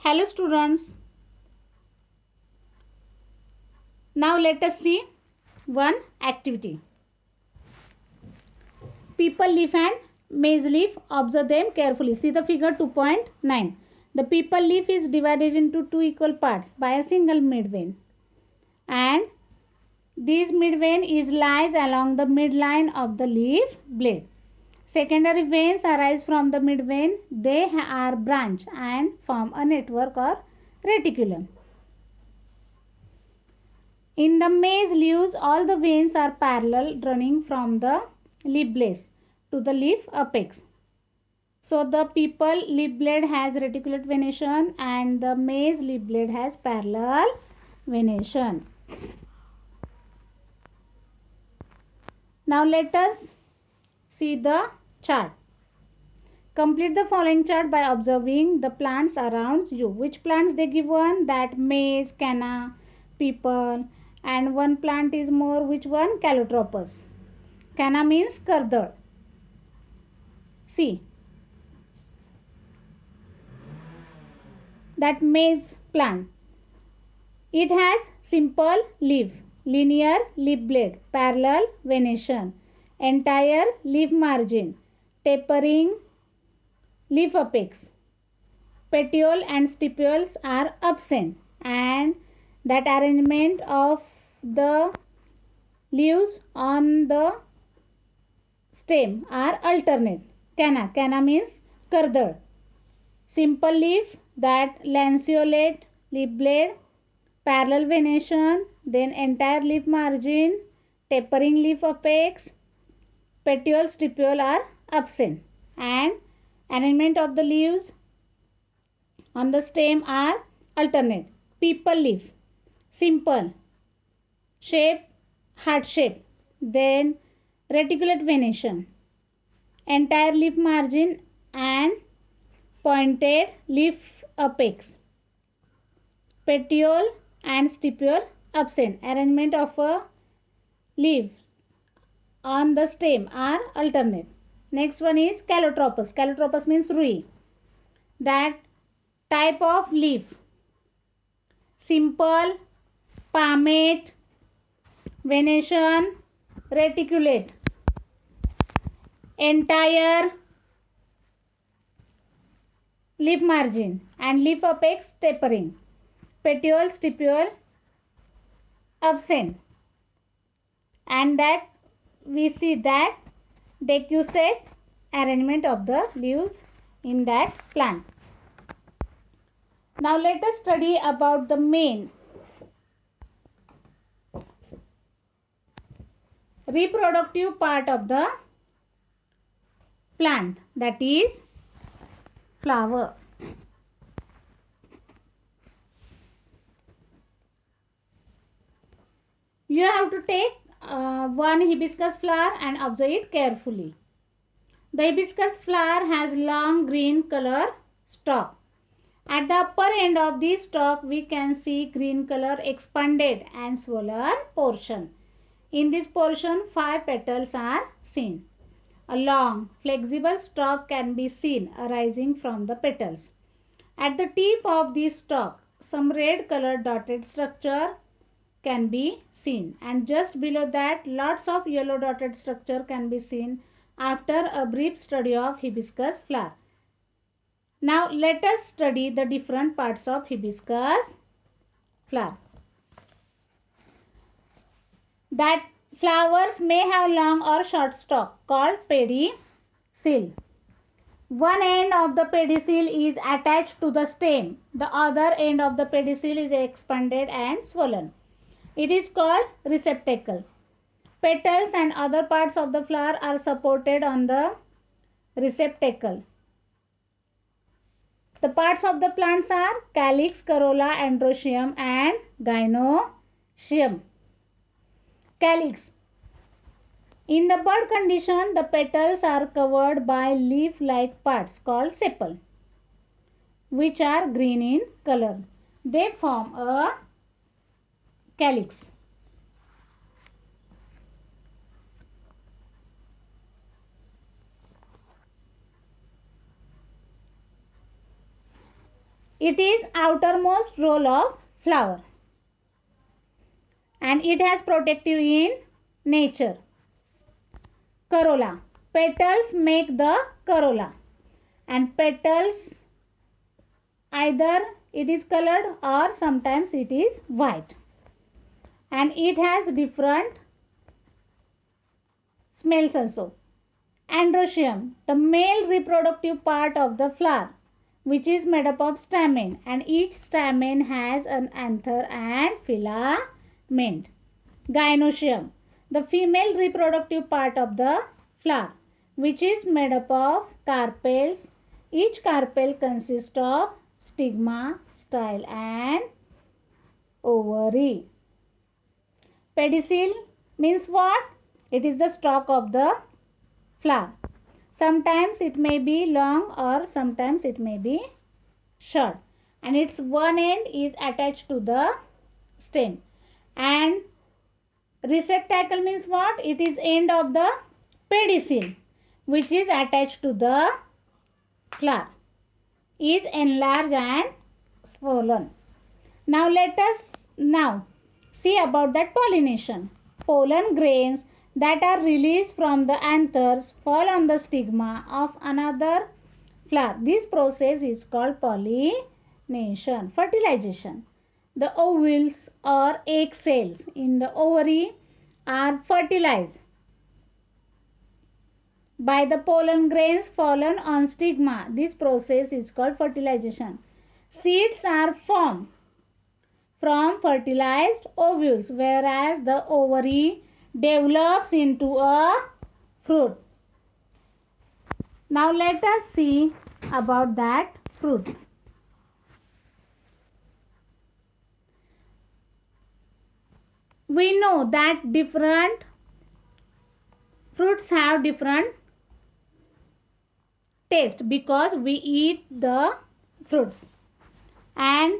Hello students, now let us see one activity. People leaf and maize leaf, observe them carefully. See the figure 2.9. The people leaf is divided into two equal parts by a single midvein, and this midvein is lies along the midline of the leaf blade. Secondary veins arise from the midvein. They are branched and form a network or reticulum. In the maize leaves, all the veins are parallel, running from the leaf base to the leaf apex. So the people leaf blade has reticulate venation and the maize leaf blade has parallel venation. Now let us see the chart. Complete the following chart by observing the plants around you. Which plants they given? That maize, canna, people, and one plant is more. Which one? Calotropis. Canna means kardal. See that maize plant. It has simple leaf, linear leaf blade, parallel venation, entire leaf margin, tapering leaf apex. Petiole and stipules are absent, and that arrangement of the leaves on the stem are alternate. Canna means kardal. Simple leaf, that lanceolate leaf blade, parallel venation, then entire leaf margin, tapering leaf apex, petiole, stipule are absent, and arrangement of the leaves on the stem are alternate. People leaf, simple shape, heart shape, then reticulate venation, entire leaf margin and pointed leaf apex, petiole and stipule absent. Arrangement of a leaf on the stem are alternate. Next one is calotropis. Calotropis means rui. That type of leaf, simple, palmate, venation, reticulate, entire leaf margin and leaf apex tapering, petiole, stipule absent, and that we see that decussate arrangement of the leaves in that plant. Now let us study about the main reproductive part of the plant, that is flower. You have to take one hibiscus flower and observe it carefully. The hibiscus flower has long green color stalk. At the upper end of this stalk we can see green color expanded and swollen portion. In this portion 5 petals are seen. A long flexible stalk can be seen arising from the petals. At the tip of this stalk some red colored dotted structure can be seen, and just below that lots of yellow dotted structure can be seen after a brief study of hibiscus flower. Now let us study the different parts of hibiscus flower. That flowers may have long or short stalk called pedicel. One end of the pedicel is attached to the stem. The other end of the pedicel is expanded and swollen. It is called receptacle. Petals and other parts of the flower are supported on the receptacle. The parts of the plants are calyx, corolla, androecium and gynoecium. Calyx. In the bud condition, the petals are covered by leaf-like parts called sepal, which are green in color. They form a calyx. It is outermost roll of flower and it has protective in nature. Corolla. Petals make the corolla and petals either it is colored or sometimes it is white and it has different smells also. Androecium, the male reproductive part of the flower, which is made up of stamen and each stamen has an anther and filament. Gynoecium, the female reproductive part of the flower, which is made up of carpels. Each carpel consists of stigma, style and ovary. Pedicel means what? It is the stalk of the flower. Sometimes it may be long or sometimes it may be short and its one end is attached to the stem. And receptacle means what? It is end of the pedicel which is attached to the flower, is enlarged and swollen. Now let us see about that pollination. Pollen grains that are released from the anthers fall on the stigma of another flower. This process is called pollination. Fertilization. The ovules or egg cells in the ovary are fertilized by the pollen grains fallen on stigma. This process is called fertilization. Seeds are formed from fertilized ovules, whereas the ovary develops into a fruit. Now let us see about that fruit. We know that different fruits have different taste because we eat the fruits, and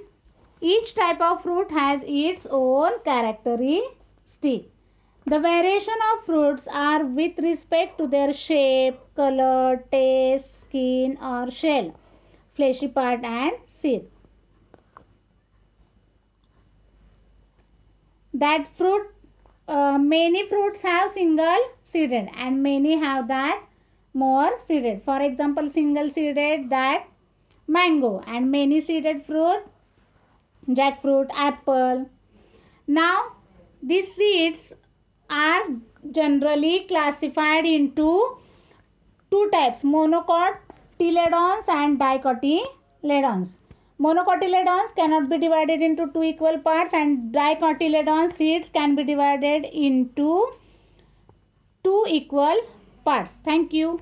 each type of fruit has its own characteristic. The variation of fruits are with respect to their shape, color, taste, skin or shell, fleshy part and seed. That fruit, many fruits have single seeded and many have that more seeded. For example, single seeded that mango and many seeded fruit jackfruit, apple. Now these seeds are generally classified into two types, monocotyledons and dicotyledons. Monocotyledons cannot be divided into two equal parts and dicotyledon seeds can be divided into two equal parts. Thank you.